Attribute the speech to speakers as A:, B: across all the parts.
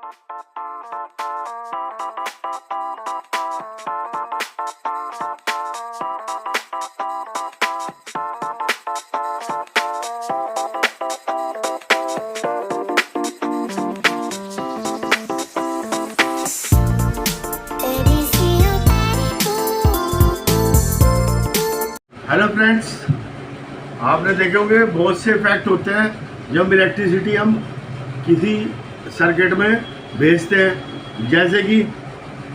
A: Hello friends, आपने देखे होंगे बहुत से इफेक्ट होते हैं जब इलेक्ट्रिसिटी हम किसी सर्किट में भेजते हैं, जैसे कि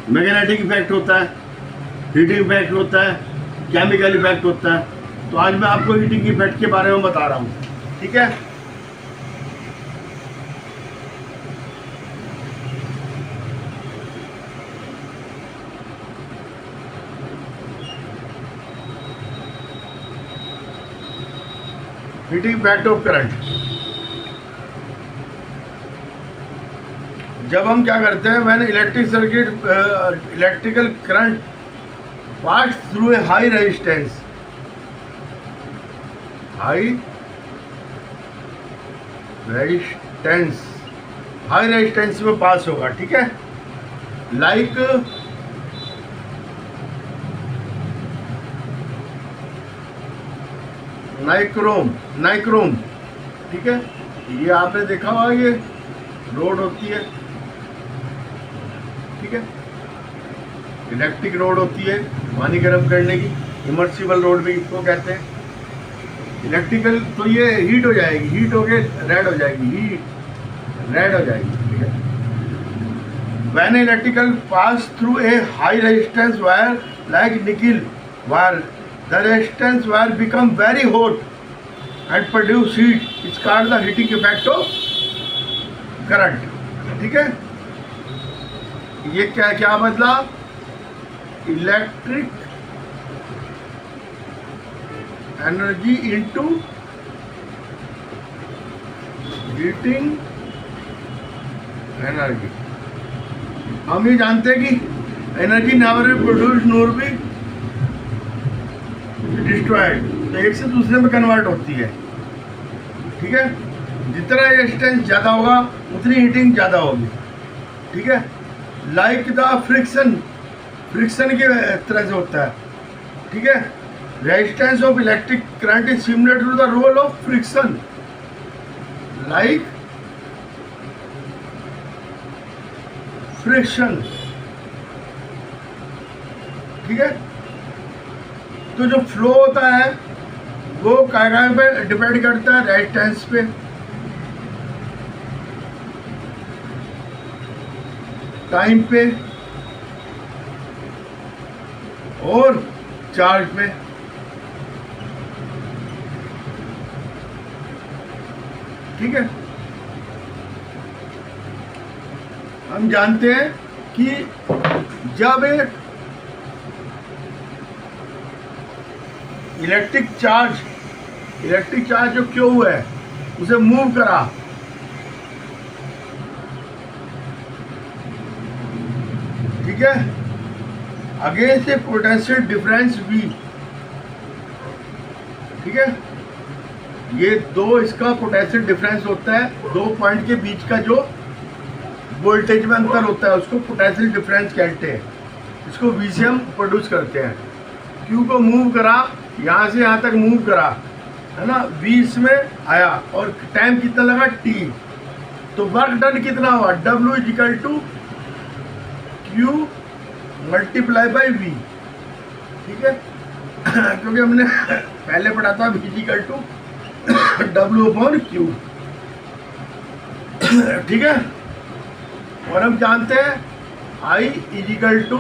A: मैग्नेटिक इफेक्ट होता है, हीटिंग इफेक्ट होता है, केमिकल इफेक्ट होता है। तो आज मैं आपको हीटिंग इफेक्ट के बारे में बता रहा हूँ, ठीक है। Heating effect of current. जब हम क्या करते हैं, when electric circuit electrical current pass through a high resistance, high resistance में पास होगा, ठीक है। लाइक नाइक्रोम, ठीक है। ये आपने देखा होगा, ये रोड होती है, ठीक है। इलेक्ट्रिक रोड होती है पानी गर्म करने की, इमर्सिबल रोड भी इसको कहते हैं। इलेक्ट्रिकल तो ये हीट हो जाएगी, हीट होके रेड हो जाएगी, ठीक है। When electrical pass through a high resistance wire like nickel wire, the resistance wire become very hot and produce heat. It's called the heating effect of current, ठीक है। ये क्या बदला, electric energy into heating energy. हम ये जानते हैं कि energy never be produce NOR be destroyed, तो एक से दूसरे में कन्वर्ट होती है, ठीक है। जितना रेजिस्टेंस ज़्यादा होगा उतनी हीटिंग ज़्यादा होगी, ठीक है। लाइक द फ्रिक्शन की तरह से होता है, ठीक है। Resistance of electric current is similar to the role of friction, like friction, ठीक है। तो जो फ्लो होता है वो क्या पे डिपेंड करता है, रेजिस्टेंस पे, टाइम पे और चार्ज पे, ठीक है। हम जानते हैं कि जब एक इलेक्ट्रिक चार्ज जो क्यों हुआ है उसे मूव करा, ठीक है, अगेंस्ट ए पोटेंशियल डिफरेंस V, ठीक है। ये दो इसका पोटेंशियल डिफरेंस होता है, दो पॉइंट के बीच का जो वोल्टेज में अंतर होता है उसको पोटेंशियल डिफरेंस कहते हैं। इसको V से हम प्रोड्यूस करते हैं। Q को मूव करा, यहाँ से यहाँ तक मूव करा, है ना, 20 में आया और टाइम कितना लगा T, तो वर्क डन कितना हुआ, W equal to Q multiply by V, ठीक है। क्योंकि हमने पहले पढ़ा था V equal to W upon Q, ठीक है। और हम जानते हैं I equal to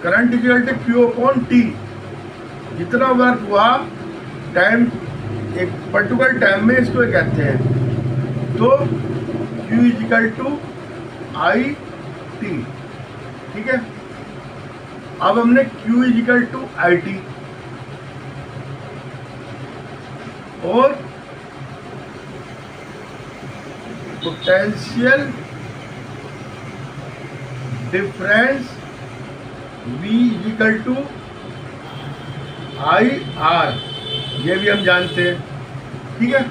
A: current equal to Q upon T। जितना वर्क हुआ टाइम, एक पर्टिकुलर टाइम में इसको कहते हैं, तो Q equal to I T, ठीक है। अब हमने Q equal to I T और potential difference V equal to I R, ये भी हम जानते हैं, ठीक है।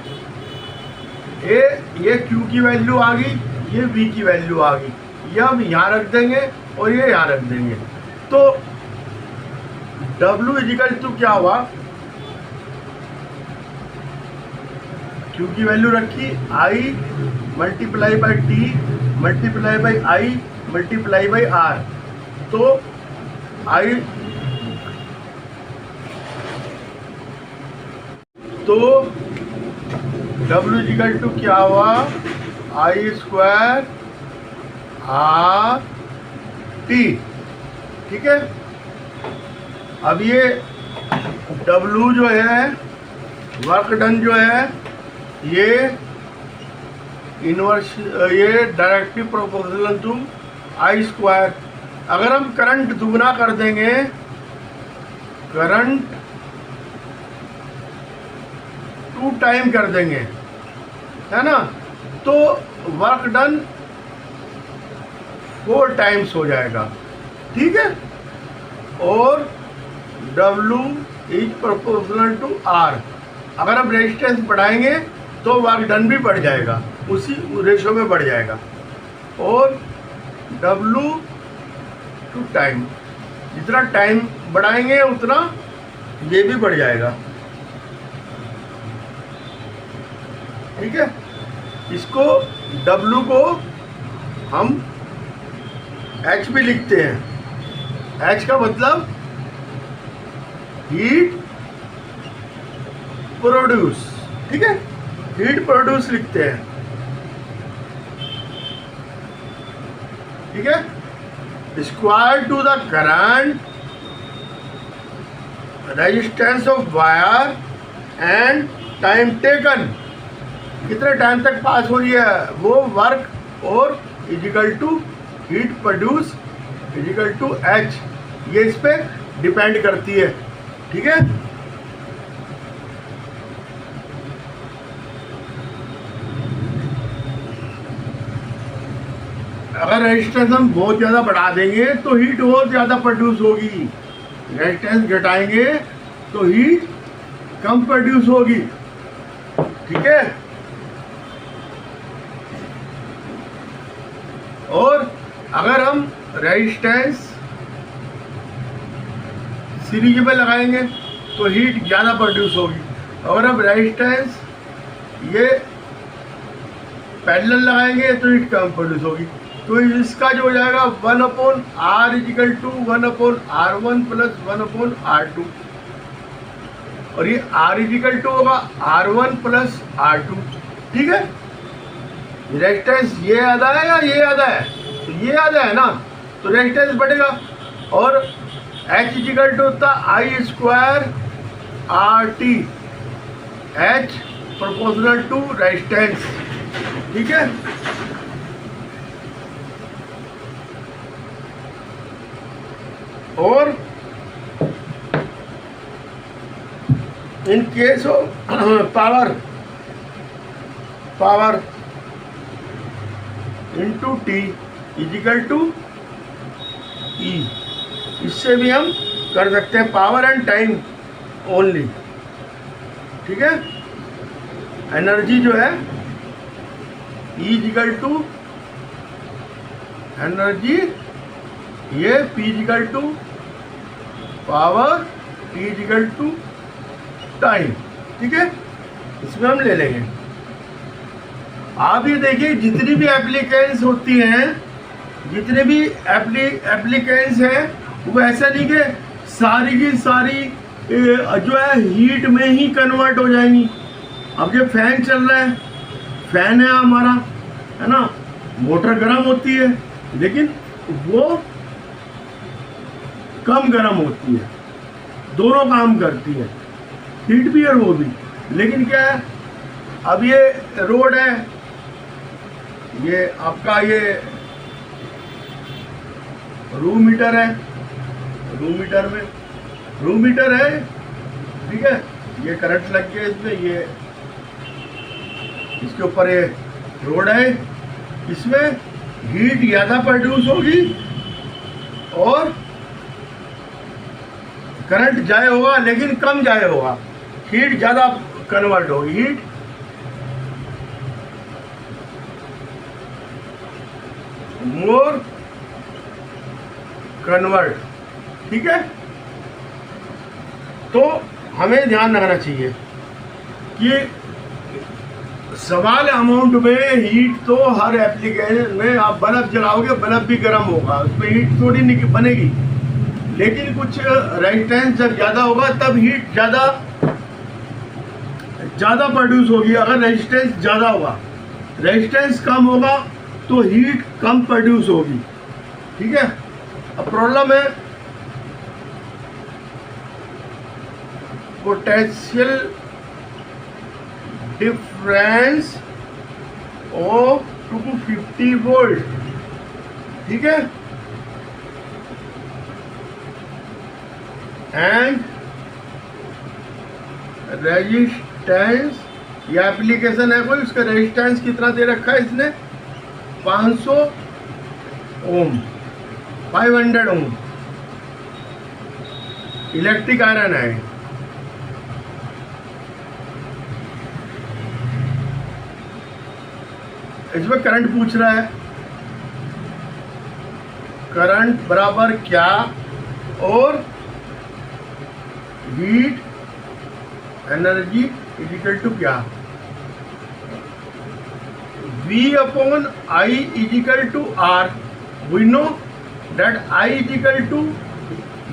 A: ए ये Q की वैल्यू आ गई, ये V की वैल्यू आ गई, ये हम यहाँ रख देंगे और ये यहाँ रख देंगे। तो W इजिकल टू क्या हुआ, Q की वैल्यू रखी I multiply by T multiply by I multiply by R। तो I तो W इजिकल टू क्या हुआ, I स्क्वायर R T। ठीक है, अब ये W जो है, वर्क डन जो है, ये इनवर्स, ये directly proportional to I square. अगर हम करंट दुगना कर देंगे, करंट 2 टाइम कर देंगे, है ना, तो वर्क डन 4 टाइम्स हो जाएगा। ठीक है, और W is proportional to R। अगर हम रेजिस्टेंस बढ़ाएंगे तो वर्क डन भी बढ़ जाएगा, उसी रेशो में बढ़ जाएगा। और W टू टाइम, जितना टाइम बढ़ाएंगे उतना ये भी बढ़ जाएगा। ठीक है, इसको W को हम H भी लिखते हैं। H का मतलब हीट प्रोड्यूस। ठीक है, हीट प्रोड्यूस लिखते हैं। ठीक है, square to the current resistance of wire and time taken, कितने टाइम तक पास हो रही है वो वर्क, और equal to heat produce equal to H, ये इस पे डिपेंड करती है। ठीक है, अगर रेजिस्टेंस हम बहुत ज़्यादा बढ़ा देंगे तो हीट और ज़्यादा प्रोड्यूस होगी, रेजिस्टेंस घटाएंगे तो हीट कम प्रोड्यूस होगी। ठीक है, और अगर हम रेजिस्टेंस सीरीज में लगाएंगे तो हीट ज़्यादा प्रोड्यूस होगी। अगर हम रेजिस्टेंस ये पैरेलल लगाएंगे तो हीट कम प्रोड्यूस होगी। तो इसका जो हो जाएगा 1/R is equal to 1/R1 plus 1/R2, और ये R इजिकल टू होगा R1 प्लस R2। ठीक है, रेजिस्टेंस ये आधा है या ये आधा है, तो ये आधा है ना, तो रेजिस्टेंस बढ़ेगा। और H इजिकल टू होता I square RT, H proportional to resistance. ठीक है, और in case of power into T equal to E, इससे भी हम कर सकते हैं पावर एंड टाइम ओनली। ठीक है, एनर्जी जो है E इजिकल टू एनर्जी, ये P equal to power, T equal to time. ठीक है, इसमें हम ले लेंगे। आप ये देखिए, जितनी भी एप्लीकेंस होती हैं, जितने भी एप्लीकेंस हैं, वो ऐसा नहीं कि सारी की सारी जो है हीट में ही कन्वर्ट हो जाएंगी। अब ये फैन चल रहा है, फैन है हमारा, है ना, मोटर गर्म होती है लेकिन वो कम गर्म होती है, दोनों काम करती है, हीट भी और वो भी। लेकिन क्या है, अब ये रोड है, ये आपका ये रूम मीटर है, रूम मीटर है। ठीक है, ये करंट लग गया इसमें, ये इसके ऊपर ये रोड है, इसमें हीट ज़्यादा प्रोड्यूस होगी और करंट जाए होगा लेकिन कम जाए होगा, हीट ज़्यादा कन्वर्ट होगी, हीट मोर कन्वर्ट। ठीक है, तो हमें ध्यान रखना चाहिए कि सवाल अमाउंट में हीट तो हर एप्लीकेशन में आप बल्ब जलाओगे, बल्ब भी गर्म होगा, उसमें हीट थोड़ी नहीं बनेगी, लेकिन कुछ रेजिस्टेंस जब ज़्यादा होगा तब हीट ज़्यादा प्रोड्यूस होगी। अगर रेजिस्टेंस ज़्यादा होगा, रेजिस्टेंस कम होगा तो हीट कम प्रोड्यूस होगी। ठीक है, अब प्रॉब्लम है पोटेंशियल डिफरेंस ऑफ 250 वोल्ट। ठीक है, एंड रेजिस्टेंस, ये एप्लीकेशन है कोई, उसका रेजिस्टेंस कितना दे रखा है इसने, 500 ओम, 500 ओम इलेक्ट्रिक आयरन है। इसमें करंट पूछ रहा है, करंट बराबर क्या और हीट एनर्जी इजिकल टू क्या, V upon I equal to R। We know that I equal to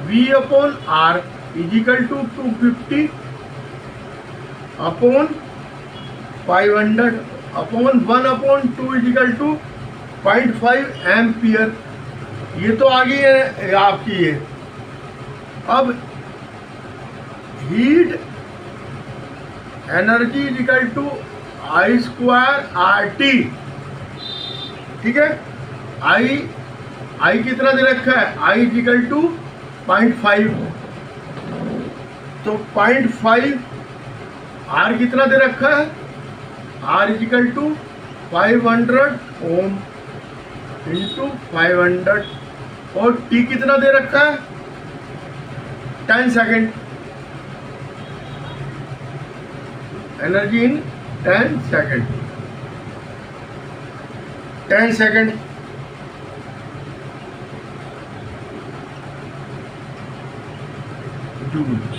A: V upon R equal to 250 upon 500 upon 1 upon 2 equal to 0.5 ampere. ये तो आ गई है आपकी। ये अब heat energy equal to I square R T. ठीक है, आई कितना दे रखा है, आई इजिकल टू 0.5, तो 0.5 आर कितना दे रखा है, R equal to 500 ohm into 500, और टी कितना दे रखा है, 10 second, energy in 10 second, 10 second.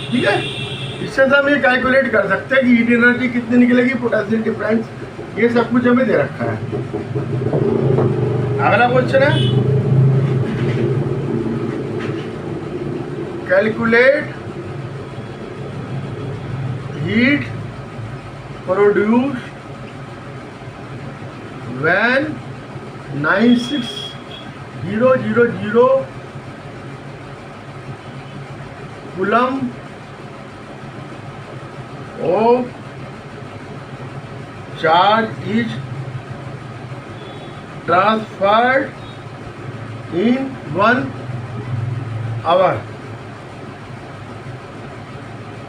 A: ठीक है, इससे हम ये कैलकुलेट कर सकते हैं कि हीट एनर्जी कितनी निकलेगी, पोटेंशियल डिफरेंस, ये सब कुछ हमें दे रखा है। अगला क्वेश्चन है, calculate heat produced when 96000 coulomb of charge is transferred in 1 hour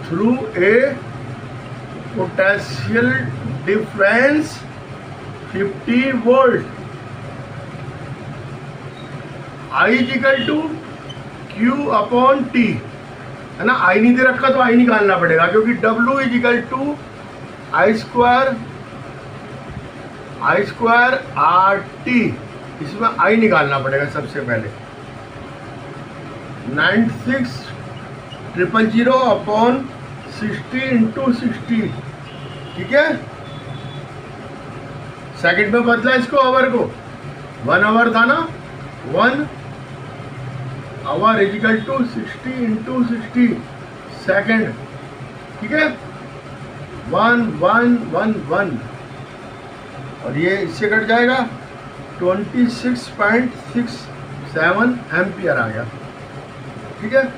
A: through a potential difference 50 volt। I is equal to Q upon T, है ना। आई नहीं दे रखा तो आई निकालना पड़ेगा, क्योंकि W is equal to I square R T, इसमें I निकालना पड़ेगा सबसे पहले। 96000 अपॉन 60 इंटू 60। ठीक है, सेकंड में बदला इसको, आवर को, 1 आवर था ना, 1 hour equal to 60 into 60 second. ठीक है, 1 1 1 1, और ये इससे कट जाएगा, 26.67 एम्पियर आ गया। ठीक है,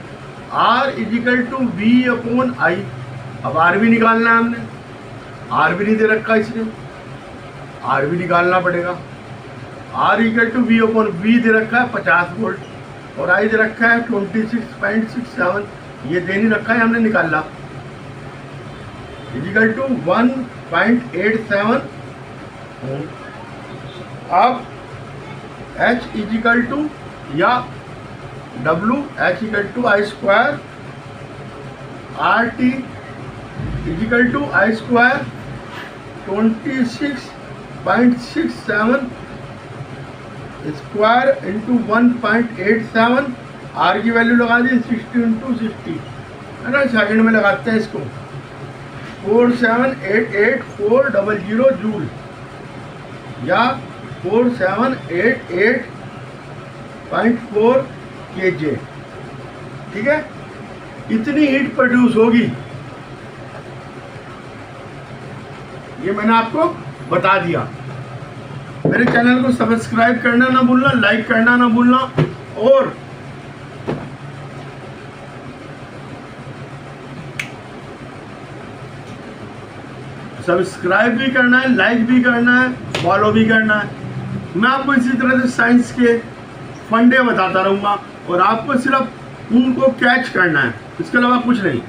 A: R equal to V upon I. अब आर भी निकालना है हमने, आर भी नहीं दे रखा इसने, आर भी निकालना पड़ेगा। R equal to V upon V दे रखा है 50 वोल्ट, और आई दे रखा है 26.67, ये दे नहीं रखा है, हमने निकाला, इजिकल टू 1.87 ओम। अब H इजिकल टू या W H equal to I square R T equal to I square 26.67 square into 1.87, R की वैल्यू लगा दी 60 इंटू 60 है ना, सेकंड में लगाते हैं इसको 4788400 जूल या 4788.4 kJ। ठीक है, इतनी हीट प्रोड्यूस होगी, ये मैंने आपको बता दिया। मेरे चैनल को सब्सक्राइब करना ना भूलना, लाइक करना ना भूलना, और सब्सक्राइब भी करना है, लाइक भी करना है, फॉलो भी करना है। मैं आपको इसी तरह से साइंस के फंडे बताता रहूँगा और आपको सिर्फ उनको कैच करना है, इसके अलावा कुछ नहीं।